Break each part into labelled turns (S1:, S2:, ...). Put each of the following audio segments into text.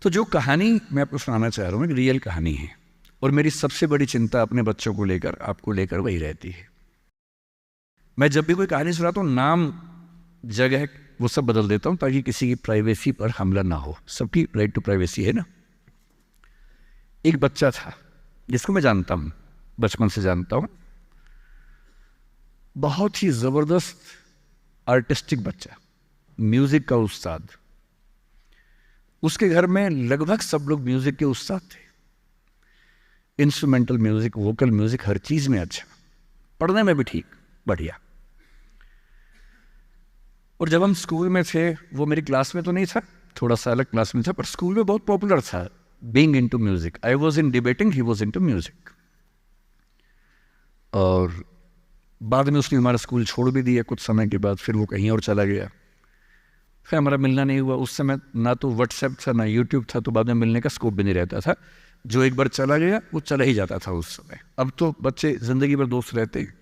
S1: तो जो कहानी मैं आपको सुनाना चाह रहा हूँ एक रियल कहानी है, और मेरी सबसे बड़ी चिंता अपने बच्चों को लेकर, आपको लेकर वही रहती है। मैं जब भी कोई कहानी सुनाता हूँ, नाम, जगह, वो सब बदल देता हूँ ताकि किसी की प्राइवेसी पर हमला ना हो। सबकी राइट टू प्राइवेसी है ना। एक बच्चा था जिसको मैं जानता हूँ, बचपन से जानता हूँ, बहुत ही ज़बरदस्त आर्टिस्टिक बच्चा, म्यूज़िक का उस्ताद। उसके घर में लगभग सब लोग म्यूज़िक के उस्ताद थे, इंस्ट्रूमेंटल म्यूज़िक, वोकल म्यूज़िक, हर चीज़ में अच्छा, पढ़ने में भी ठीक, बढ़िया। और जब हम स्कूल में थे, वो मेरी क्लास में तो नहीं था, थोड़ा सा अलग क्लास में था, पर स्कूल में बहुत पॉपुलर था, being into music. I was in debating, he was into music. और बाद में उसने हमारा स्कूल छोड़ भी दिया कुछ समय के बाद, फिर वो कहीं और चला गया, फिर हमारा मिलना नहीं हुआ। उस समय ना तो व्हाट्सएप था ना यूट्यूब था, तो बाद में मिलने का स्कोप भी नहीं रहता था। जो एक बार चला गया वो चला ही जाता था उस समय। अब तो बच्चे ज़िंदगी भर दोस्त रहते हैं।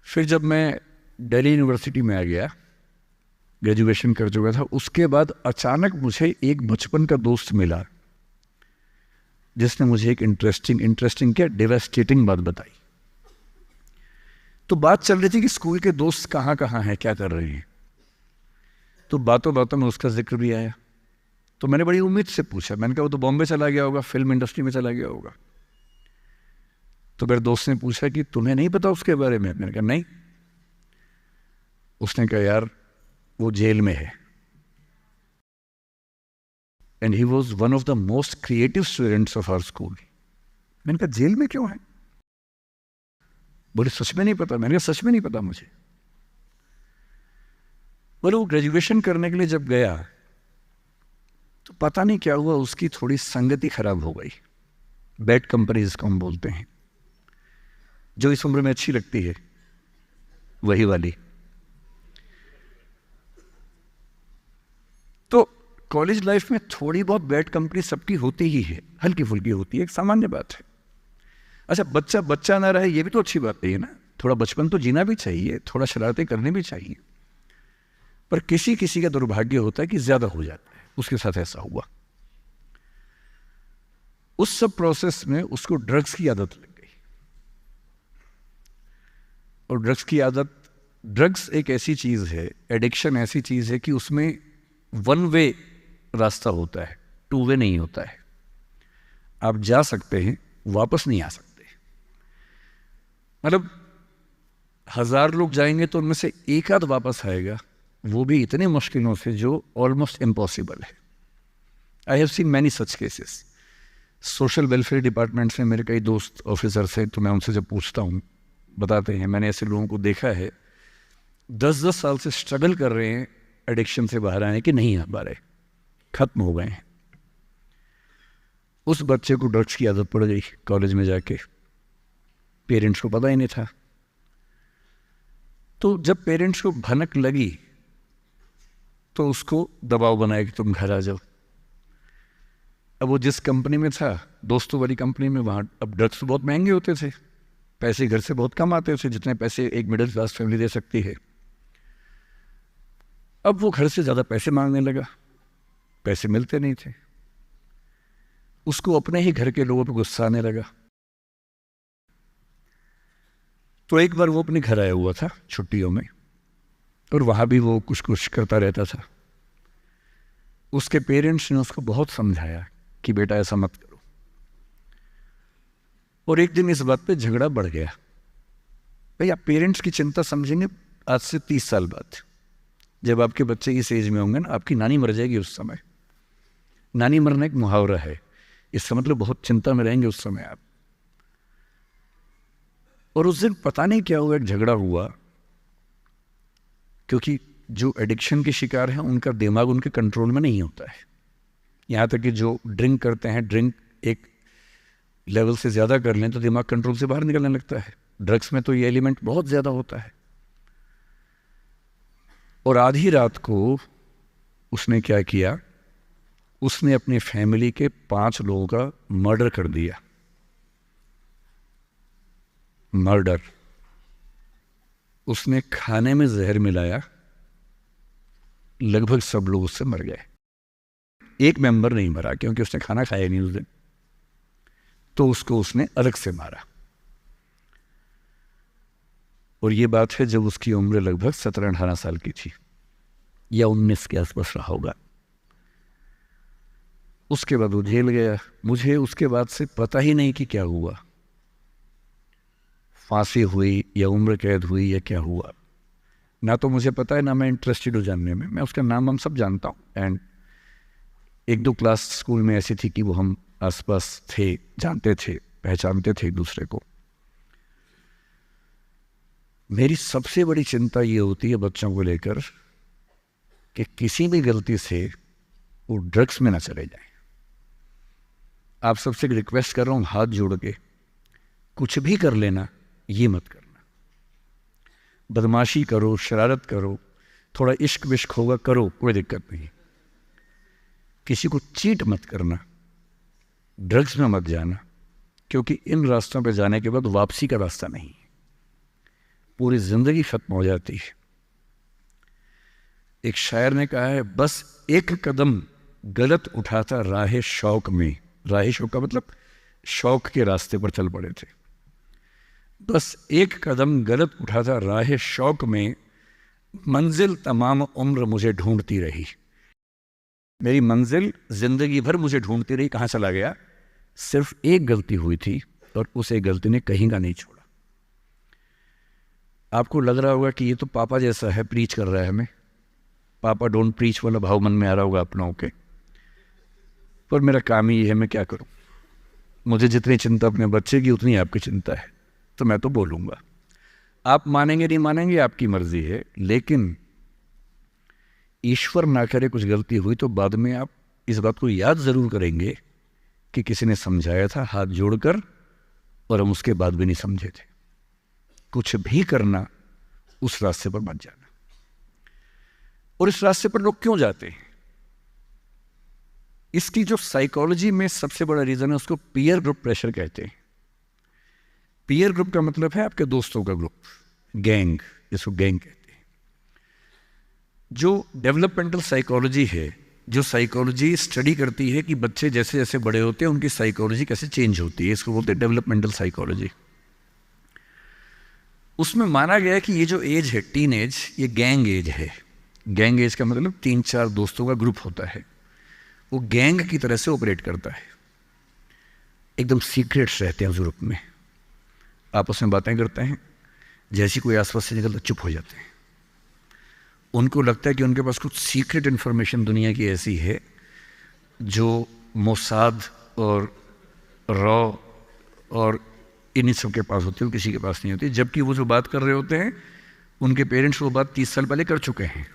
S1: फिर जब मैं दिल्ली यूनिवर्सिटी में आ गया, ग्रेजुएशन कर चुका था, उसके बाद अचानक मुझे एक बचपन का दोस्त मिला जिसने मुझे एक इंटरेस्टिंग क्या, डेवास्टेटिंग बात बताई। तो बात चल रही थी कि स्कूल के दोस्त कहाँ कहाँ हैं, क्या कर रहे हैं। तो बातों बातों में उसका जिक्र भी आया। तो मैंने बड़ी उम्मीद से पूछा, मैंने कहा वो तो बॉम्बे चला गया होगा, फिल्म इंडस्ट्री में चला गया होगा। तो मेरे दोस्त ने पूछा कि तुम्हें नहीं पता उसके बारे में? मैंने कहा नहीं। उसने कहा यार वो जेल में है, and he was one of the most creative students of our school. मैंने कहा जेल में क्यों है? बोले सच में नहीं पता। मैंने कहा सच में नहीं पता मुझे। बोले वो ग्रेजुएशन करने के लिए जब गया तो पता नहीं क्या हुआ, उसकी थोड़ी संगति खराब हो गई। बैड कंपनी जिसको हम बोलते हैं, जो इस उम्र में अच्छी लगती है, वही वाली। तो कॉलेज लाइफ में थोड़ी बहुत बैड कंपनी सबकी होती ही है, हल्की फुल्की होती है, एक सामान्य बात है। अच्छा, बच्चा बच्चा ना रहे ये भी तो अच्छी बात है ना। थोड़ा बचपन तो जीना भी चाहिए, थोड़ा शरारतें करनी भी चाहिए। पर किसी किसी का दुर्भाग्य होता है कि ज्यादा हो जाता है, उसके साथ ऐसा हुआ। उस सब प्रोसेस में उसको ड्रग्स की आदत लग गई। और ड्रग्स की आदत, ड्रग्स एक ऐसी चीज है, एडिक्शन ऐसी चीज है कि उसमें वन वे रास्ता होता है, टू वे नहीं होता है। आप जा सकते हैं, वापस नहीं आ सकते। मतलब 1000 लोग जाएंगे तो उनमें से एक आध वापस आएगा, वो भी इतने मुश्किलों से जो ऑलमोस्ट इम्पॉसिबल है। I have seen many such cases. Social welfare department से मेरे कई दोस्त ऑफिसर्स हैं, तो मैं उनसे जब पूछता हूँ, बताते हैं मैंने ऐसे लोगों को देखा है 10-10 साल से स्ट्रगल कर रहे हैं एडिक्शन से बाहर आने की, नहीं आ पा रहे, खत्म हो गए हैं। उस बच्चे को ड्रग्स की आदत पड़ गई कॉलेज में जाके, पेरेंट्स को पता ही नहीं था। तो जब पेरेंट्स को भनक लगी तो उसको दबाव बनाया कि तुम घर आ जाओ। अब वो जिस कंपनी में था, दोस्तों वाली कंपनी में, वहाँ अब ड्रग्स तो बहुत महंगे होते थे, पैसे घर से बहुत कम आते थे, जितने पैसे एक मिडिल क्लास फैमिली दे सकती है। अब वो घर से ज़्यादा पैसे मांगने लगा, पैसे मिलते नहीं थे। उसको अपने ही घर के लोगों पर गुस्सा आने लगा। तो एक बार वो अपने घर आया हुआ था छुट्टियों में, और वहाँ भी वो कुछ कुछ करता रहता था। उसके पेरेंट्स ने उसको बहुत समझाया कि बेटा ऐसा मत करो। और एक दिन इस बात पे झगड़ा बढ़ गया। भाई आप पेरेंट्स की चिंता समझेंगे आज से 30 साल बाद, जब आपके बच्चे इस एज में होंगे ना, आपकी नानी मर जाएगी उस समय। नानी मरना एक मुहावरा है, इसका मतलब बहुत चिंता में रहेंगे उस समय आप। और उस दिन पता नहीं क्या हुआ, एक झगड़ा हुआ, क्योंकि जो एडिक्शन के शिकार हैं उनका दिमाग उनके कंट्रोल में नहीं होता है। यहाँ तक कि जो ड्रिंक करते हैं, ड्रिंक एक लेवल से ज़्यादा कर लें तो दिमाग कंट्रोल से बाहर निकलने लगता है। ड्रग्स में तो ये एलिमेंट बहुत ज़्यादा होता है। और आधी रात को उसने क्या किया, उसने अपनी फैमिली के 5 लोगों का मर्डर कर दिया। मर्डर। उसने खाने में जहर मिलाया, लगभग सब लोग उससे मर गए। एक मेंबर नहीं मरा क्योंकि उसने खाना खाया नहीं उस दिन, तो उसको उसने अलग से मारा। और ये बात है जब उसकी उम्र लगभग 17-18 साल की थी या 19 के आसपास रहा होगा। उसके बाद वो जेल गया। मुझे उसके बाद से पता ही नहीं कि क्या हुआ, फांसी हुई या उम्र कैद हुई या क्या हुआ, ना तो मुझे पता है ना मैं इंटरेस्टेड हूँ जानने में। मैं उसका नाम हम सब जानता हूँ, एंड 1-2 क्लास स्कूल में ऐसी थी कि वो हम आसपास थे, जानते थे, पहचानते थे एक दूसरे को। मेरी सबसे बड़ी चिंता ये होती है बच्चों को लेकर कि किसी भी गलती से वो ड्रग्स में ना चले जाएं। आप सबसे रिक्वेस्ट कर रहा हूँ हाथ जोड़ के, कुछ भी कर लेना, ये मत करना। बदमाशी करो, शरारत करो, थोड़ा इश्क विश्क होगा करो, कोई दिक्कत नहीं। किसी को चीट मत करना, ड्रग्स में मत जाना, क्योंकि इन रास्तों पे जाने के बाद वापसी का रास्ता नहीं है, पूरी जिंदगी खत्म हो जाती है। एक शायर ने कहा है, बस एक कदम गलत उठाता राह शौक में, राह शौक का मतलब शौक के रास्ते पर चल पड़े थे, बस एक कदम गलत उठाता राह शौक में, मंजिल तमाम उम्र मुझे ढूंढती रही। मेरी मंजिल जिंदगी भर मुझे ढूंढती रही, कहाँ चला गया? सिर्फ एक गलती हुई थी और उस एक गलती ने कहीं का नहीं छोड़ा। आपको लग रहा होगा कि ये तो पापा जैसा है, प्रीच कर रहा है हमें, पापा डोंट प्रीच वाला भाव मन में आ रहा होगा अपनों के, पर मेरा काम ही है, मैं क्या करूं। मुझे जितनी चिंता अपने बच्चे की उतनी आपकी चिंता है, तो मैं तो बोलूँगा। आप मानेंगे नहीं मानेंगे आपकी मर्जी है, लेकिन ईश्वर ना करे कुछ गलती हुई तो बाद में आप इस बात को याद ज़रूर करेंगे कि किसी ने समझाया था हाथ जोड़कर, और हम उसके बाद भी नहीं समझे थे। कुछ भी करना, उस रास्ते पर मत जाना। और इस रास्ते पर लोग क्यों जाते हैं? इसकी जो साइकोलॉजी में सबसे बड़ा रीज़न है, उसको पीयर ग्रुप प्रेशर कहते हैं। पीयर ग्रुप का मतलब है आपके दोस्तों का ग्रुप, गैंग, जिसको गैंग कहते हैं। जो डेवलपमेंटल साइकोलॉजी है, जो साइकोलॉजी स्टडी करती है कि बच्चे जैसे जैसे बड़े होते हैं उनकी साइकोलॉजी कैसे चेंज होती है, इसको बोलते हैं डेवलपमेंटल साइकोलॉजी। उसमें माना गया है कि ये जो एज है, टीन एज, ये गैंग एज है। गैंग एज का मतलब 3-4 दोस्तों का ग्रुप होता है, वो गैंग की तरह से ऑपरेट करता है। एकदम सीक्रेट्स रहते हैं ग्रुप में, आपस में बातें करते हैं, जैसी कोई आसपास से निकलता चुप हो जाते हैं। उनको लगता है कि उनके पास कुछ सीक्रेट इन्फॉर्मेशन दुनिया की ऐसी है जो मोसाद और रॉ और इन्हीं सब के पास होती है, किसी के पास नहीं होती। जबकि वो जो बात कर रहे होते हैं उनके पेरेंट्स वो बात 30 साल पहले कर चुके हैं।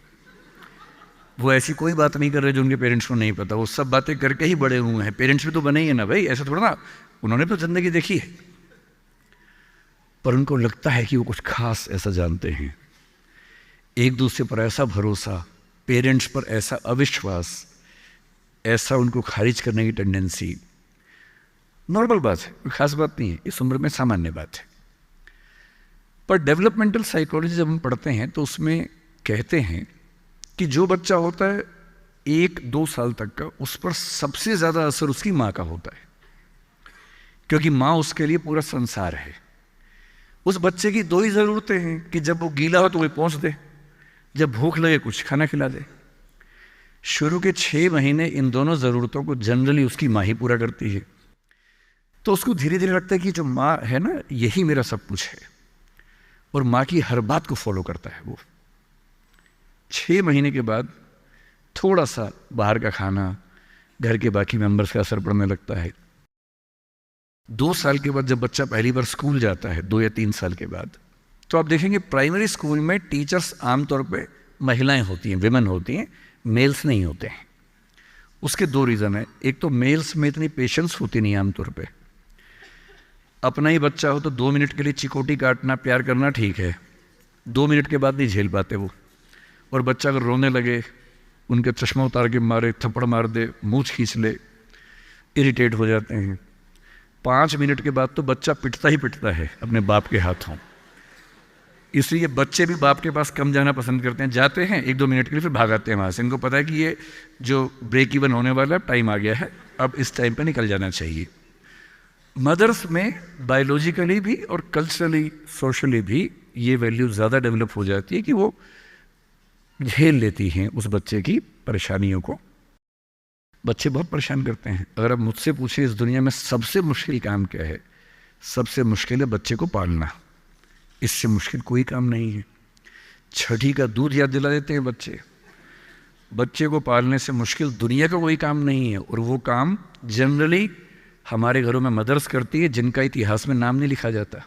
S1: वो ऐसी कोई बात नहीं कर रहे जो उनके पेरेंट्स को नहीं पता, वो सब बातें करके ही बड़े हुए हैं। पेरेंट्स भी तो बने ही है ना भाई, ऐसा थोड़ा ना, उन्होंने तो जिंदगी देखी है, पर उनको लगता है कि वो कुछ खास ऐसा जानते हैं। एक दूसरे पर ऐसा भरोसा, पेरेंट्स पर ऐसा अविश्वास, ऐसा उनको खारिज करने की टेंडेंसी, नॉर्मल बात है, कोई खास बात नहीं है, इस उम्र में सामान्य बात है। पर डेवलपमेंटल साइकोलॉजी जब हम पढ़ते हैं तो उसमें कहते हैं कि जो बच्चा होता है 1-2 साल तक का, उस पर सबसे ज़्यादा असर उसकी माँ का होता है, क्योंकि माँ उसके लिए पूरा संसार है। उस बच्चे की 2 ही ज़रूरतें हैं कि जब वो गीला हो तो वो पहुँच दे, जब भूख लगे कुछ खाना खिला दे। शुरू के 6 महीने इन दोनों ज़रूरतों को जनरली उसकी माँ ही पूरा करती है। तो उसको धीरे धीरे लगता है कि जो माँ है ना, यही मेरा सब कुछ है, और माँ की हर बात को फॉलो करता है वो। 6 महीने के बाद थोड़ा सा बाहर का खाना, घर के बाकी मेंबर्स का असर पड़ने लगता है। 2 साल के बाद जब बच्चा पहली बार स्कूल जाता है, 2 या 3 साल के बाद, तो आप देखेंगे प्राइमरी स्कूल में टीचर्स आमतौर पे महिलाएं होती हैं, विमेन होती हैं, मेल्स नहीं होते हैं। उसके 2 रीज़न है। एक तो मेल्स में इतनी पेशेंस होती नहीं आमतौर पे। अपना ही बच्चा हो तो 2 मिनट के लिए चिकोटी काटना, प्यार करना ठीक है, 2 मिनट के बाद नहीं झेल पाते वो। और बच्चा अगर रोने लगे, उनके चश्मा उतार के मारे, थप्पड़ मार दे, मूंछ खींच ले, इरिटेट हो जाते हैं। 5 मिनट के बाद तो बच्चा पिटता ही पिटता है अपने बाप के हाथों। इसलिए बच्चे भी बाप के पास कम जाना पसंद करते हैं, जाते हैं 1-2 मिनट के लिए फिर भाग आते हैं वहाँ से। इनको पता है कि ये जो ब्रेक इवन होने वाला टाइम आ गया है, अब इस टाइम पे निकल जाना चाहिए। मदर्स में बायोलॉजिकली भी और कल्चरली सोशली भी ये वैल्यू ज़्यादा डेवलप हो जाती है कि वो झेल लेती हैं उस बच्चे की परेशानियों को। बच्चे बहुत परेशान करते हैं। अगर आप मुझसे पूछें इस दुनिया में सबसे मुश्किल काम क्या है, सबसे मुश्किल है बच्चे को पालना। इससे मुश्किल कोई काम नहीं है। छठी का दूध याद दिला देते हैं बच्चे। बच्चे को पालने से मुश्किल दुनिया का कोई काम नहीं है, और वो काम जनरली हमारे घरों में मदर्स करती है, जिनका इतिहास में नाम नहीं लिखा जाता,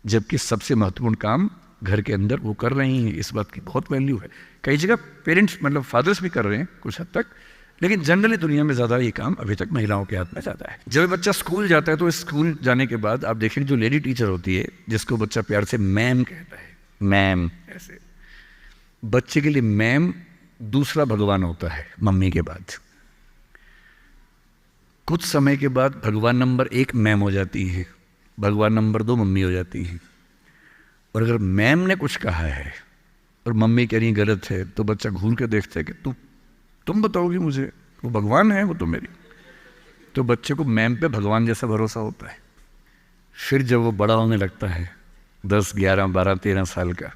S1: जबकि सबसे महत्वपूर्ण काम घर के अंदर वो कर रही हैं। इस बात की बहुत वैल्यू है। कई जगह पेरेंट्स मतलब फादर्स भी कर रहे हैं कुछ हद तक, लेकिन जनरली दुनिया में ज़्यादा ये काम अभी तक महिलाओं के हाथ में ज़्यादा है। जब बच्चा स्कूल जाता है तो स्कूल जाने के बाद आप देखेंगे जो लेडी टीचर होती है, जिसको बच्चा प्यार से मैम कहता है, मैम, ऐसे बच्चे के लिए मैम दूसरा भगवान होता है मम्मी के बाद। कुछ समय के बाद भगवान नंबर 1 मैम हो जाती है, भगवान नंबर 2 मम्मी हो जाती है। और अगर मैम ने कुछ कहा है और मम्मी कह रही गलत है, तो बच्चा घूर के देखता है कि तुम बताओगी मुझे, वो भगवान है वो तो मेरी। तो बच्चे को मैम पे भगवान जैसा भरोसा होता है। फिर जब वो बड़ा होने लगता है 10, 11, 12, 13 साल का,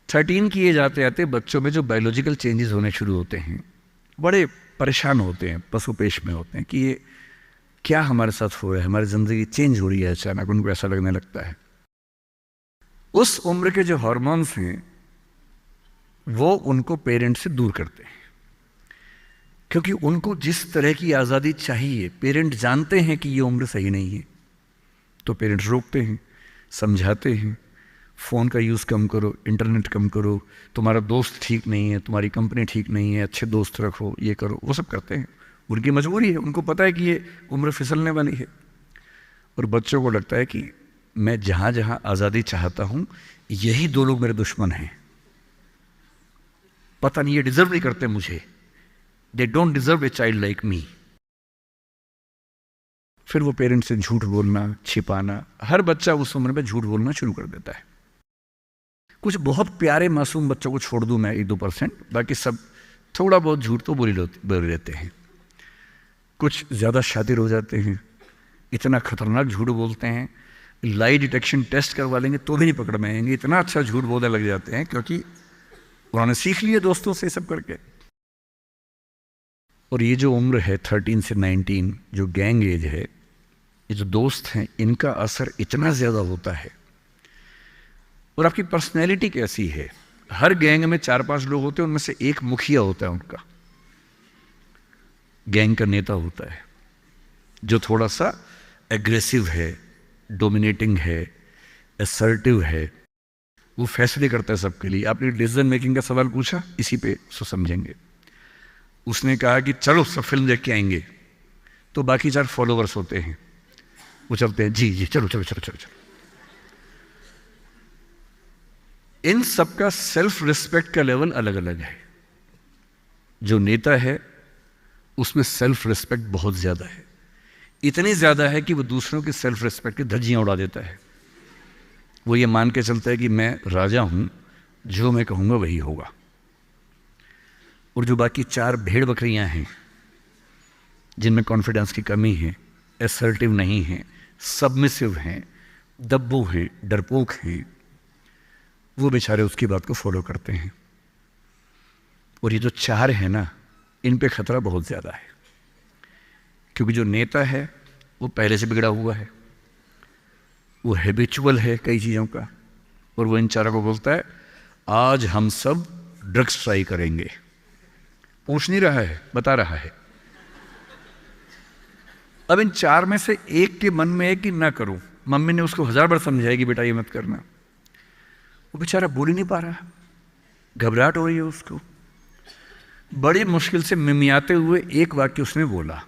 S1: 13 की एज आते आते बच्चों में जो बायोलॉजिकल चेंजेस होने शुरू होते हैं, बड़े परेशान होते हैं, पशुपेश में होते हैं कि ये क्या हमारे साथ हो रहा है, हमारी ज़िंदगी चेंज हो रही है। अचानक उनको ऐसा लगने लगता है। उस उम्र के जो हार्मोन्स हैं वो उनको पेरेंट्स से दूर करते हैं, क्योंकि उनको जिस तरह की आज़ादी चाहिए, पेरेंट जानते हैं कि ये उम्र सही नहीं है, तो पेरेंट्स रोकते हैं, समझाते हैं, फ़ोन का यूज़ कम करो, इंटरनेट कम करो, तुम्हारा दोस्त ठीक नहीं है, तुम्हारी कंपनी ठीक नहीं है, अच्छे दोस्त रखो, ये करो, वो सब करते हैं। उनकी मजबूरी है, उनको पता है कि ये उम्र फिसलने वाली है। और बच्चों को लगता है कि मैं जहाँ जहाँ आज़ादी चाहता हूँ, यही 2 लोग मेरे दुश्मन हैं, पता नहीं ये डिजर्व नहीं करते मुझे, they don't deserve a child like me. फिर वो पेरेंट्स से झूठ बोलना, छिपाना, हर बच्चा उस उम्र में झूठ बोलना शुरू कर देता है। कुछ बहुत प्यारे मासूम बच्चों को छोड़ दूं मैं 1-2%, बाकी सब थोड़ा बहुत झूठ तो बोल लेते हैं। कुछ ज़्यादा शातिर हो जाते हैं, इतना खतरनाक झूठ बोलते हैं, लाई डिटेक्शन टेस्ट करवा लेंगे तो भी नहीं पकड़ में आएंगे, इतना अच्छा झूठ बोलने लग जाते हैं, क्योंकि उन्होंने सीख लिया दोस्तों से सब करके। और ये जो उम्र है 13 से 19, जो गैंग एज है, ये जो दोस्त हैं, इनका असर इतना ज़्यादा होता है। और आपकी पर्सनैलिटी कैसी है, हर गैंग में 4-5 लोग होते हैं, उनमें से एक मुखिया होता है, उनका गैंग का नेता होता है, जो थोड़ा सा एग्रेसिव है, डोमिनेटिंग है, असर्टिव है, वो फैसले करता है सबके लिए। आपने डिसीजन मेकिंग का सवाल पूछा, इसी पे उसको समझेंगे। उसने कहा कि चलो सब फिल्म देख के आएंगे, तो बाकी 4 फॉलोवर्स होते हैं, वो चलते हैं, जी जी चलो चलो चलो चलो चलो। इन सबका सेल्फ रिस्पेक्ट का लेवल अलग अलग है। जो नेता है उसमें सेल्फ रिस्पेक्ट बहुत ज़्यादा है, इतनी ज़्यादा है कि वो दूसरों की सेल्फ रिस्पेक्ट की धज्जियाँ उड़ा देता है। वो ये मान के चलता है कि मैं राजा हूँ, जो मैं कहूँगा वही होगा। और जो बाकी 4 भेड़ बकरियाँ हैं, जिनमें कॉन्फिडेंस की कमी है, असर्टिव नहीं हैं, सबमिसिव हैं, दब्बू हैं, डरपोक हैं, वो बेचारे उसकी बात को फॉलो करते हैं। और ये जो 4 हैं ना, इन पे खतरा बहुत ज़्यादा है, क्योंकि जो नेता है वो पहले से बिगड़ा हुआ है, वो हैबिचुअल है कई चीज़ों का, और वो इन 4 को बोलता है आज हम सब ड्रग्स ट्राई करेंगे। पूछ नहीं रहा है, बता रहा है। अब इन 4 में से एक के मन में है कि ना करूं, मम्मी ने उसको 1000 बार समझाएगी बेटा ये मत करना, वो बेचारा बोल ही नहीं पा रहा, घबराहट हो रही है उसको। बड़ी मुश्किल से मिमियाते हुए एक वाक्य उसने बोला।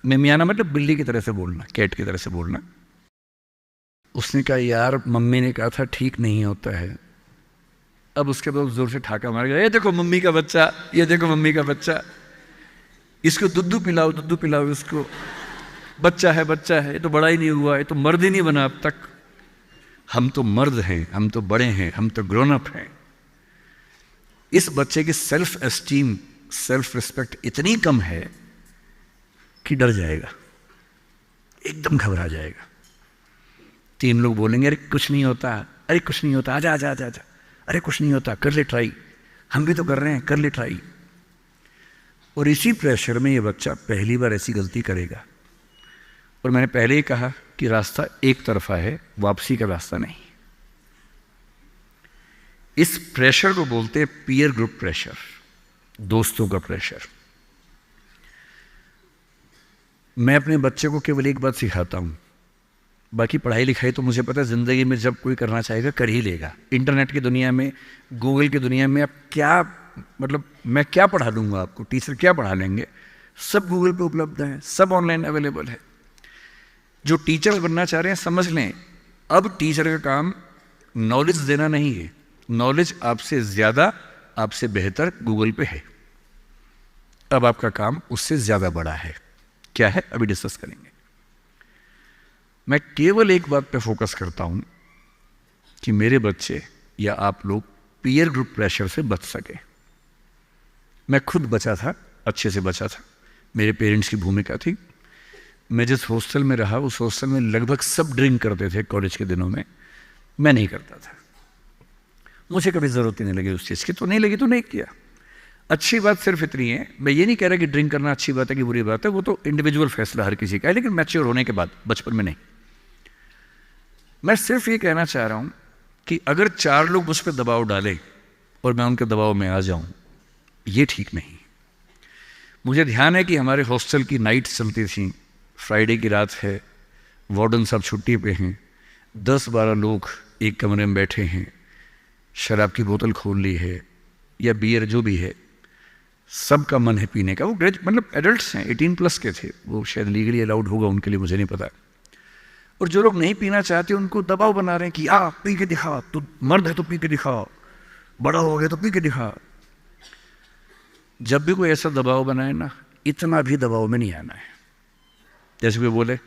S1: मिमियाना मतलब बिल्ली की तरह से बोलना, कैट की तरह से बोलना। उसने कहा यार मम्मी ने कहा था ठीक नहीं होता है। अब उसके बाद जोर से ठाका मार गया, ये देखो मम्मी का बच्चा, ये देखो मम्मी का बच्चा, इसको दुद्धू पिलाओ इसको, बच्चा है ये तो बड़ा ही नहीं हुआ, ये तो मर्द ही नहीं बना अब तक। हम तो मर्द हैं, हम तो बड़े हैं, हम तो ग्रोन अप हैं। इस बच्चे की सेल्फ एस्टीम, सेल्फ रिस्पेक्ट इतनी कम है कि डर जाएगा, एकदम घबरा जाएगा। 3 लोग बोलेंगे अरे कुछ नहीं होता, अरे कुछ नहीं होता, आजा आजा आजा आजा, अरे कुछ नहीं होता, कर ले ट्राई, हम भी तो कर रहे हैं, कर ले ट्राई। और इसी प्रेशर में ये बच्चा पहली बार ऐसी गलती करेगा। और मैंने पहले ही कहा कि रास्ता एक तरफा है, वापसी का रास्ता नहीं। इस प्रेशर को बोलते हैं पीयर ग्रुप प्रेशर, दोस्तों का प्रेशर। मैं अपने बच्चे को केवल एक बात सिखाता हूँ, बाकी पढ़ाई लिखाई तो मुझे पता है ज़िंदगी में जब कोई करना चाहेगा कर ही लेगा। इंटरनेट की दुनिया में, गूगल की दुनिया में, आप क्या मतलब मैं क्या पढ़ा दूंगा आपको, टीचर क्या पढ़ा लेंगे, सब गूगल पे उपलब्ध है, सब ऑनलाइन अवेलेबल है। जो टीचर बनना चाह रहे हैं समझ लें, अब टीचर का काम नॉलेज देना नहीं है, नॉलेज आपसे ज़्यादा, आपसे बेहतर गूगल पे है। अब आपका काम उससे ज़्यादा बड़ा है। क्या है अभी डिस्कस करेंगे। मैं केवल एक बात पे फोकस करता हूं कि मेरे बच्चे या आप लोग पीयर ग्रुप प्रेशर से बच सके। मैं खुद बचा था, अच्छे से बचा था, मेरे पेरेंट्स की भूमिका थी। मैं जिस हॉस्टल में रहा उस हॉस्टल में लगभग सब ड्रिंक करते थे कॉलेज के दिनों में, मैं नहीं करता था। मुझे कभी ज़रूरत ही नहीं लगी उस चीज़ की, तो नहीं लगी तो नहीं किया। अच्छी बात सिर्फ इतनी है, मैं ये नहीं कह रहा कि ड्रिंक करना अच्छी बात है कि बुरी बात है, वो तो इंडिविजुअल फैसला हर किसी का है, लेकिन मैच्योर होने के बाद, बचपन में नहीं। मैं सिर्फ ये कहना चाह रहा हूँ कि अगर 4 लोग मुझ पर दबाव डालें और मैं उनके दबाव में आ जाऊँ, ये ठीक नहीं। मुझे ध्यान है कि हमारे हॉस्टल की नाइट चलती थी, फ्राइडे की रात है, वार्डन साहब छुट्टी पे हैं, 10-12 लोग एक कमरे में बैठे हैं, शराब की बोतल खोल ली है या बियर जो भी है, सबका मन है पीने का। वो मतलब एडल्ट्स हैं, 18+ के थे, वो शायद लीगली अलाउड होगा उनके लिए, मुझे नहीं पता। और जो लोग नहीं पीना चाहते उनको दबाव बना रहे हैं कि आ पी के दिखा, तू मर्द है तो पी के दिखा, बड़ा हो गया तो पी के दिखा। जब भी कोई ऐसा दबाव बनाए ना, इतना भी दबाव में नहीं आना है। जैसे कोई बोले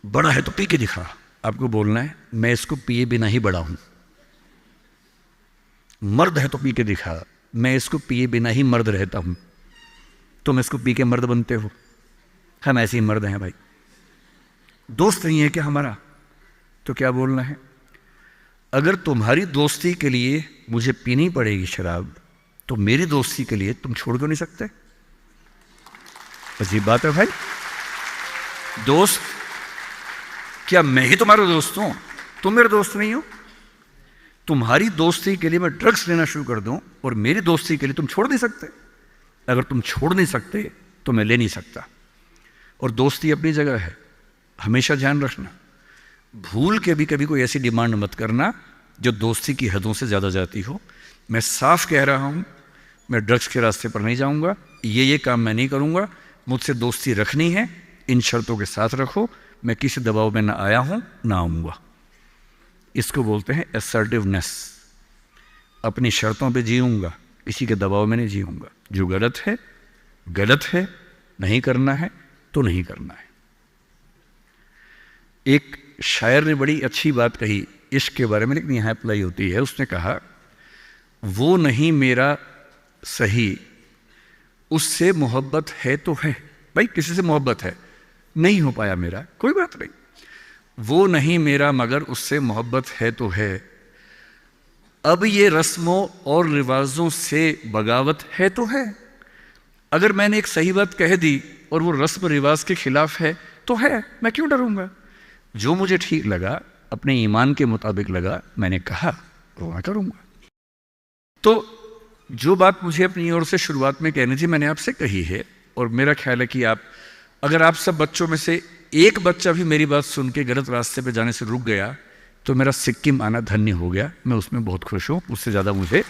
S1: बड़ा है तो पी के दिखा, आपको बोलना है मैं इसको पिए बिना ही बड़ा हूं। मर्द है तो पी के दिखा, मैं इसको पिए बिना ही मर्द रहता हूं। तुम इसको पी के मर्द बनते हो, हम ऐसे ही मर्द हैं भाई। दोस्त नहीं है क्या हमारा, तो क्या बोलना है, अगर तुम्हारी दोस्ती के लिए मुझे पीनी पड़ेगी शराब, तो मेरी दोस्ती के लिए तुम छोड़ क्यों नहीं सकते? अजीब बात है भाई। दोस्त, क्या मैं ही तुम्हारा दोस्त हूं, तुम मेरे दोस्त नहीं हो? तुम्हारी दोस्ती के लिए मैं ड्रग्स लेना शुरू कर दूं और मेरी दोस्ती के लिए तुम छोड़ नहीं सकते? अगर तुम छोड़ नहीं सकते तो मैं ले नहीं सकता। और दोस्ती अपनी जगह है, हमेशा ध्यान रखना। भूल के भी कभी कोई ऐसी डिमांड मत करना जो दोस्ती की हदों से ज़्यादा जाती हो। मैं साफ कह रहा हूं, मैं ड्रग्स के रास्ते पर नहीं जाऊंगा, ये काम मैं नहीं करूंगा। मुझसे दोस्ती रखनी है, इन शर्तों के साथ रखो। मैं किसी दबाव में ना आया हूं, ना आऊंगा। इसको बोलते हैं असर्टिवनेस। अपनी शर्तों पे जीऊंगा, किसी के दबाव में नहीं जीऊंगा। जो गलत है गलत है, नहीं करना है तो नहीं करना है। एक शायर ने बड़ी अच्छी बात कही इश्क के बारे में, लेकिन यहाँ अप्लाई होती है। उसने कहा, वो नहीं मेरा सही, उससे मोहब्बत है तो है। भाई किसी से मोहब्बत है, नहीं हो पाया मेरा, कोई बात नहीं। वो नहीं मेरा मगर उससे मोहब्बत है तो है। अब ये रस्मों और रिवाजों से बगावत है तो है। अगर मैंने एक सही बात कह दी और वो रस्म रिवाज के खिलाफ है तो है, मैं क्यों डरूंगा? जो मुझे ठीक लगा, अपने ईमान के मुताबिक लगा, मैंने कहा वो मैं करूंगा। तो जो बात मुझे अपनी ओर से शुरुआत में कहनी थी मैंने आपसे कही है। और मेरा ख्याल है कि अगर आप सब बच्चों में से एक बच्चा भी मेरी बात सुन के गलत रास्ते पे जाने से रुक गया तो मेरा सिक्किम आना धन्य हो गया। मैं उसमें बहुत खुश हूँ, उससे ज़्यादा मुझे